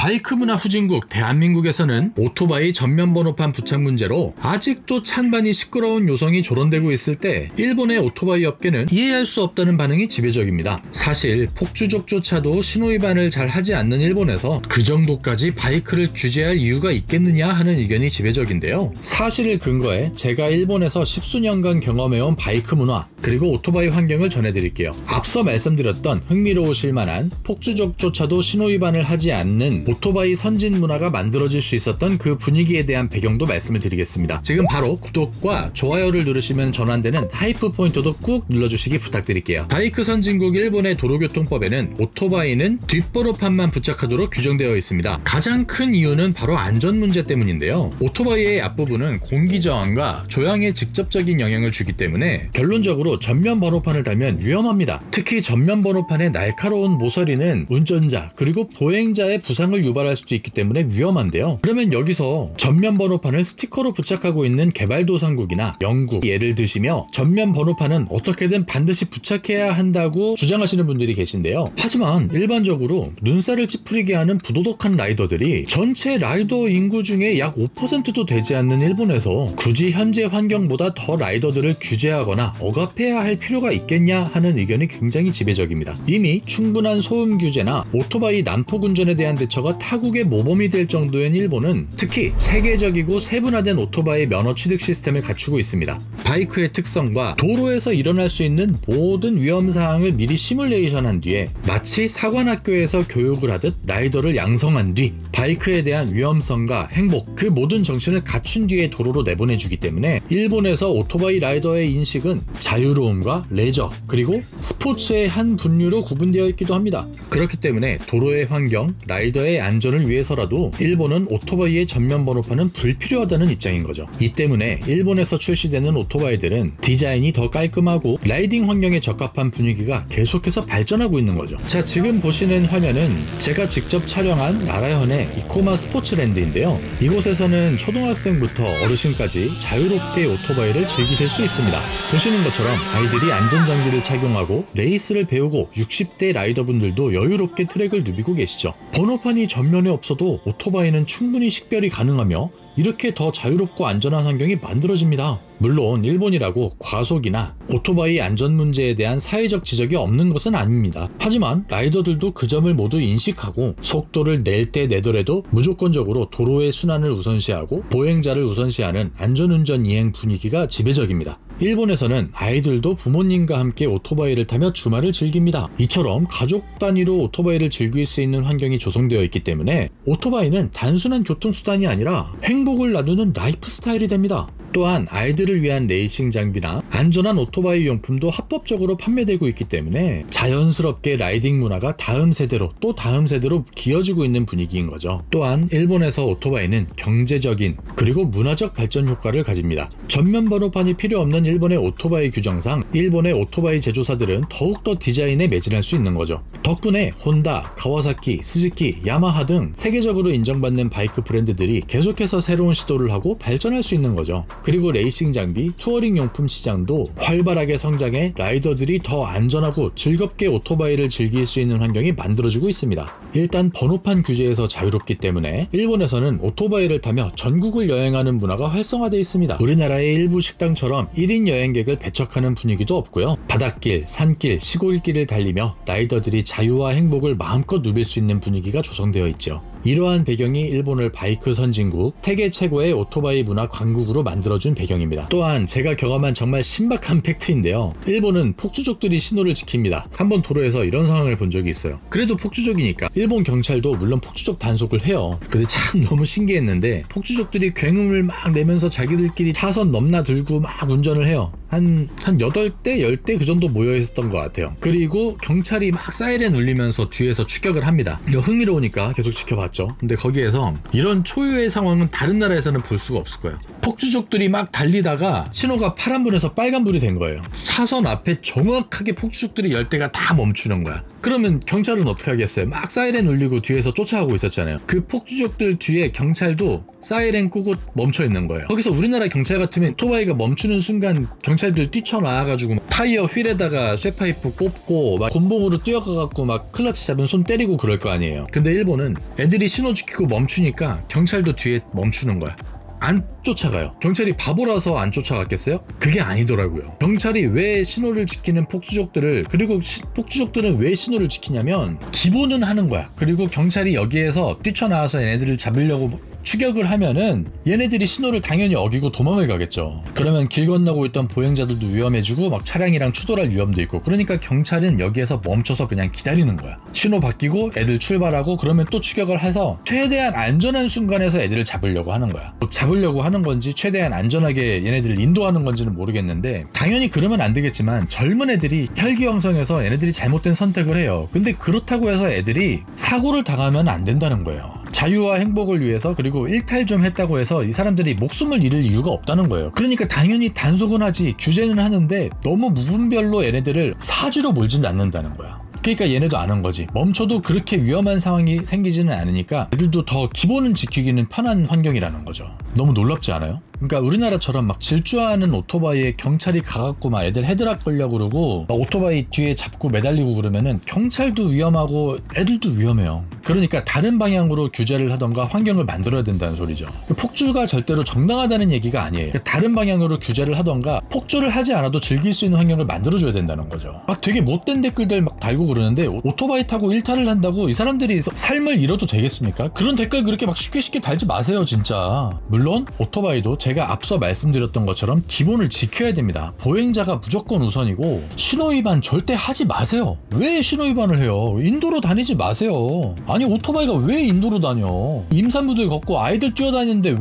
바이크 문화 후진국 대한민국에서는 오토바이 전면 번호판 부착 문제로 아직도 찬반이 시끄러운 요성이 조론되고 있을 때 일본의 오토바이 업계는 이해할 수 없다는 반응이 지배적입니다. 사실 폭주족조차도 신호위반을 잘 하지 않는 일본에서 그 정도까지 바이크를 규제할 이유가 있겠느냐 하는 의견이 지배적인데요. 사실을 근거해 제가 일본에서 십수년간 경험해온 바이크 문화 그리고 오토바이 환경을 전해드릴게요. 앞서 말씀드렸던 흥미로우실 만한 폭주족조차도 신호위반을 하지 않는 오토바이 선진 문화가 만들어질 수 있었던 그 분위기에 대한 배경도 말씀을 드리겠습니다. 지금 바로 구독과 좋아요를 누르시면 전환되는 하이프 포인트도 꾹 눌러주시기 부탁드릴게요. 바이크 선진국 일본의 도로교통법에는 오토바이는 뒷번호판만 부착하도록 규정되어 있습니다. 가장 큰 이유는 바로 안전 문제 때문인데요. 오토바이의 앞부분은 공기 저항과 조향에 직접적인 영향을 주기 때문에 결론적으로 전면 번호판을 달면 위험합니다. 특히 전면 번호판의 날카로운 모서리는 운전자 그리고 보행자의 부상을 유발할 수도 있기 때문에 위험한데요. 그러면 여기서 전면 번호판을 스티커로 부착하고 있는 개발도상국이나 영국 예를 드시며 전면 번호판은 어떻게든 반드시 부착해야 한다고 주장하시는 분들이 계신데요. 하지만 일반적으로 눈살을 찌푸리게 하는 부도덕한 라이더들이 전체 라이더 인구 중에 약 5%도 되지 않는 일본에서 굳이 현재 환경보다 더 라이더들을 규제하거나 억압해야 할 필요가 있겠냐 하는 의견이 굉장히 지배적입니다. 이미 충분한 소음 규제나 오토바이 난폭 운전에 대한 대처가 타국의 모범이 될 정도인 일본은 특히 체계적이고 세분화된 오토바이 면허 취득 시스템을 갖추고 있습니다. 바이크의 특성과 도로에서 일어날 수 있는 모든 위험사항을 미리 시뮬레이션한 뒤에 마치 사관학교에서 교육을 하듯 라이더를 양성한 뒤 바이크에 대한 위험성과 행복 그 모든 정신을 갖춘 뒤에 도로로 내보내주기 때문에 일본에서 오토바이 라이더의 인식은 자유로움과 레저 그리고 스포츠의 한 분류로 구분되어 있기도 합니다. 그렇기 때문에 도로의 환경, 라이더의 안전을 위해서라도 일본은 오토바이의 전면 번호판은 불필요하다는 입장인 거죠. 이 때문에 일본에서 출시되는 오토바이들은 디자인이 더 깔끔하고 라이딩 환경에 적합한 분위기가 계속해서 발전하고 있는 거죠. 자, 지금 보시는 화면은 제가 직접 촬영한 나라현의 이코마 스포츠랜드인데요. 이곳에서는 초등학생부터 어르신까지 자유롭게 오토바이를 즐기실 수 있습니다. 보시는 것처럼 아이들이 안전장비를 착용하고 레이스를 배우고 60대 라이더분들도 여유롭게 트랙을 누비고 계시죠. 번호판이 전면에 없어도 오토바이는 충분히 식별이 가능하며 이렇게 더 자유롭고 안전한 환경이 만들어집니다. 물론 일본이라고 과속이나 오토바이 안전 문제에 대한 사회적 지적이 없는 것은 아닙니다. 하지만 라이더들도 그 점을 모두 인식하고 속도를 낼 때 내더라도 무조건적으로 도로의 순환을 우선시하고 보행자를 우선시하는 안전운전 이행 분위기가 지배적입니다. 일본에서는 아이들도 부모님과 함께 오토바이를 타며 주말을 즐깁니다. 이처럼 가족 단위로 오토바이를 즐길 수 있는 환경이 조성되어 있기 때문에 오토바이는 단순한 교통수단이 아니라 행복을 나누는 라이프 스타일이 됩니다. 또한 아이들을 위한 레이싱 장비나 안전한 오토바이 용품도 합법적으로 판매되고 있기 때문에 자연스럽게 라이딩 문화가 다음 세대로 또 다음 세대로 기어지고 있는 분위기인 거죠. 또한 일본에서 오토바이는 경제적인 그리고 문화적 발전 효과를 가집니다. 전면 번호판이 필요 없는 일본의 오토바이 규정상 일본의 오토바이 제조사들은 더욱더 디자인에 매진할 수 있는 거죠. 덕분에 혼다, 가와사키, 스즈키, 야마하 등 세계적으로 인정받는 바이크 브랜드들이 계속해서 새로운 시도를 하고 발전할 수 있는 거죠. 그리고 레이싱 장비, 투어링 용품 시장도 활발하게 성장해 라이더들이 더 안전하고 즐겁게 오토바이를 즐길 수 있는 환경이 만들어지고 있습니다. 일단 번호판 규제에서 자유롭기 때문에 일본에서는 오토바이를 타며 전국을 여행하는 문화가 활성화되어 있습니다. 우리나라의 일부 식당처럼 1인 여행객을 배척하는 분위기도 없고요. 바닷길, 산길, 시골길을 달리며 라이더들이 자유와 행복을 마음껏 누빌 수 있는 분위기가 조성되어 있죠. 이러한 배경이 일본을 바이크 선진국, 세계 최고의 오토바이 문화 강국으로 만들어준 배경입니다. 또한 제가 경험한 정말 신박한 팩트인데요. 일본은 폭주족들이 신호를 지킵니다. 한번 도로에서 이런 상황을 본 적이 있어요. 그래도 폭주족이니까 일본 경찰도 물론 폭주족 단속을 해요. 근데 참 너무 신기했는데 폭주족들이 굉음을 막 내면서 자기들끼리 차선 넘나들고 막 운전을 해요. 한 8대, 10대 그 정도 모여 있었던 것 같아요. 그리고 경찰이 막 사이렌 울리면서 뒤에서 추격을 합니다. 이거 흥미로우니까 계속 지켜봤죠. 근데 거기에서 이런 초유의 상황은 다른 나라에서는 볼 수가 없을 거예요. 폭주족들이 막 달리다가 신호가 파란불에서 빨간불이 된 거예요. 차선 앞에 정확하게 폭주족들이 10대가 다 멈추는 거야. 그러면 경찰은 어떻게 하겠어요? 막 사이렌 울리고 뒤에서 쫓아가고 있었잖아요. 그 폭주족들 뒤에 경찰도 사이렌 끄고 멈춰 있는 거예요. 거기서 우리나라 경찰 같으면 오토바이가 멈추는 순간 경찰들 뛰쳐나와가지고 타이어 휠에다가 쇠파이프 꼽고 막 곤봉으로 뛰어가갖고 막 클러치 잡은 손 때리고 그럴 거 아니에요. 근데 일본은 애들이 신호 지키고 멈추니까 경찰도 뒤에 멈추는 거야. 안 쫓아가요. 경찰이 바보라서 안 쫓아갔겠어요? 그게 아니더라고요. 경찰이 왜 신호를 지키는 폭주족들을, 그리고 폭주족들은 왜 신호를 지키냐면 기본은 하는 거야. 그리고 경찰이 여기에서 뛰쳐나와서 얘네들을 잡으려고 추격을 하면은 얘네들이 신호를 당연히 어기고 도망을 가겠죠. 그러면 길 건너고 있던 보행자들도 위험해지고 막 차량이랑 추돌할 위험도 있고, 그러니까 경찰은 여기에서 멈춰서 그냥 기다리는 거야. 신호 바뀌고 애들 출발하고 그러면 또 추격을 해서 최대한 안전한 순간에서 애들을 잡으려고 하는 거야. 뭐 잡으려고 하는 건지 최대한 안전하게 얘네들을 인도하는 건지는 모르겠는데, 당연히 그러면 안 되겠지만 젊은 애들이 혈기왕성해서 얘네들이 잘못된 선택을 해요. 근데 그렇다고 해서 애들이 사고를 당하면 안 된다는 거예요. 자유와 행복을 위해서, 그리고 일탈 좀 했다고 해서 이 사람들이 목숨을 잃을 이유가 없다는 거예요. 그러니까 당연히 단속은 하지, 규제는 하는데 너무 무분별로 얘네들을 사지로 몰지는 않는다는 거야. 그러니까 얘네도 아는 거지. 멈춰도 그렇게 위험한 상황이 생기지는 않으니까 애들도 더 기본은 지키기는 편한 환경이라는 거죠. 너무 놀랍지 않아요? 그러니까 우리나라처럼 막 질주하는 오토바이에 경찰이 가갖고 막 애들 헤드락 걸려고 그러고 막 오토바이 뒤에 잡고 매달리고 그러면은 경찰도 위험하고 애들도 위험해요. 그러니까 다른 방향으로 규제를 하던가 환경을 만들어야 된다는 소리죠. 폭주가 절대로 정당하다는 얘기가 아니에요. 그러니까 다른 방향으로 규제를 하던가 폭주를 하지 않아도 즐길 수 있는 환경을 만들어줘야 된다는 거죠. 막 되게 못된 댓글들 막 달고 그러는데 오토바이 타고 일탈을 한다고 이 사람들이 삶을 잃어도 되겠습니까? 그런 댓글 그렇게 막 쉽게 달지 마세요 진짜. 물론 오토바이도 제가 앞서 말씀드렸던 것처럼 기본을 지켜야 됩니다. 보행자가 무조건 우선이고 신호위반 절대 하지 마세요. 왜 신호위반을 해요? 인도로 다니지 마세요. 아니 오토바이가 왜 인도로 다녀? 임산부들 걷고 아이들 뛰어다니는데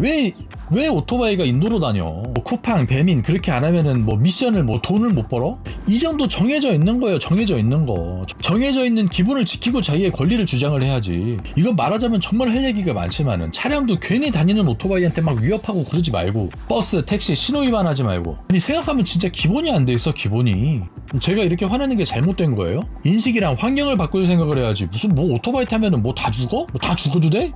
왜 오토바이가 인도로 다녀? 뭐 쿠팡, 배민 그렇게 안 하면은 뭐 미션을 뭐 돈을 못 벌어? 이 정도 정해져 있는 거예요. 정해져 있는 거. 정해져 있는 기본을 지키고 자기의 권리를 주장을 해야지. 이거 말하자면 정말 할 얘기가 많지만은 차량도 괜히 다니는 오토바이한테 막 위협하고 그러지 말고, 버스, 택시 신호위반하지 말고. 아니 생각하면 진짜 기본이 안 돼 있어. 기본이. 제가 이렇게 화내는 게 잘못된 거예요? 인식이랑 환경을 바꿀 생각을 해야지. 무슨 뭐 오토바이 타면은 뭐 다 죽어? 뭐 다 죽어도 돼?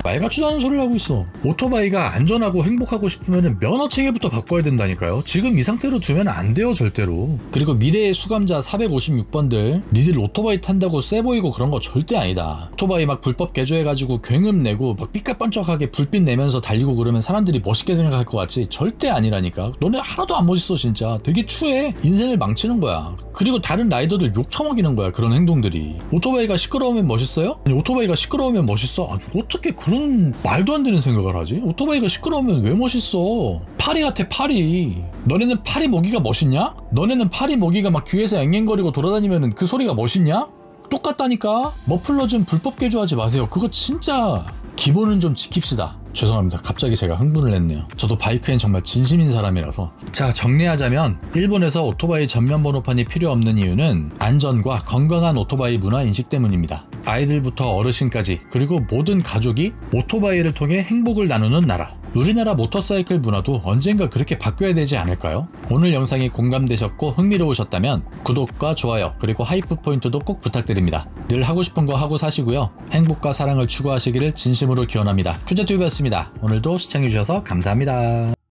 말 같지도 않은 소리를 하고 있어. 오토바이가 안전하고 행복하고 싶으면 면허 체계부터 바꿔야 된다니까요. 지금 이 상태로 두면 안 돼요 절대로. 그리고 미래의 수감자 456번들 니들 오토바이 탄다고 쎄 보이고 그런 거 절대 아니다. 오토바이 막 불법 개조해가지고 굉음 내고 막 삐까뻔쩍하게 불빛 내면서 달리고 그러면 사람들이 멋있게 생각할 것 같지 절대 아니라니까. 너네 하나도 안 멋있어 진짜. 되게 추해. 인생을 망치는 거야. 그리고 다른 라이더들 욕 처먹이는 거야 그런 행동들이. 오토바이가 시끄러우면 멋있어요? 아니 오토바이가 시끄러우면 멋있어? 아니, 어떻게 그런 말도 안 되는 생각을 하지? 오토바이가 시끄러우면 왜 멋있어? 파리 같아 파리. 너네는 파리 모기가 멋있냐? 너네는 파리 모기가 막 귀에서 앵앵거리고 돌아다니면 그 소리가 멋있냐? 똑같다니까. 머플러 좀 불법 개조하지 마세요. 그거 진짜 기본은 좀 지킵시다. 죄송합니다. 갑자기 제가 흥분을 했네요. 저도 바이크엔 정말 진심인 사람이라서. 자, 정리하자면 일본에서 오토바이 전면 번호판이 필요 없는 이유는 안전과 건강한 오토바이 문화 인식 때문입니다. 아이들부터 어르신까지 그리고 모든 가족이 오토바이를 통해 행복을 나누는 나라. 우리나라 모터사이클 문화도 언젠가 그렇게 바뀌어야 되지 않을까요? 오늘 영상이 공감되셨고 흥미로우셨다면 구독과 좋아요 그리고 하이프 포인트도 꼭 부탁드립니다. 늘 하고 싶은 거 하고 사시고요. 행복과 사랑을 추구하시기를 진심으로 기원합니다. 퓨저튜브였습니다. 오늘도 시청해주셔서 감사합니다.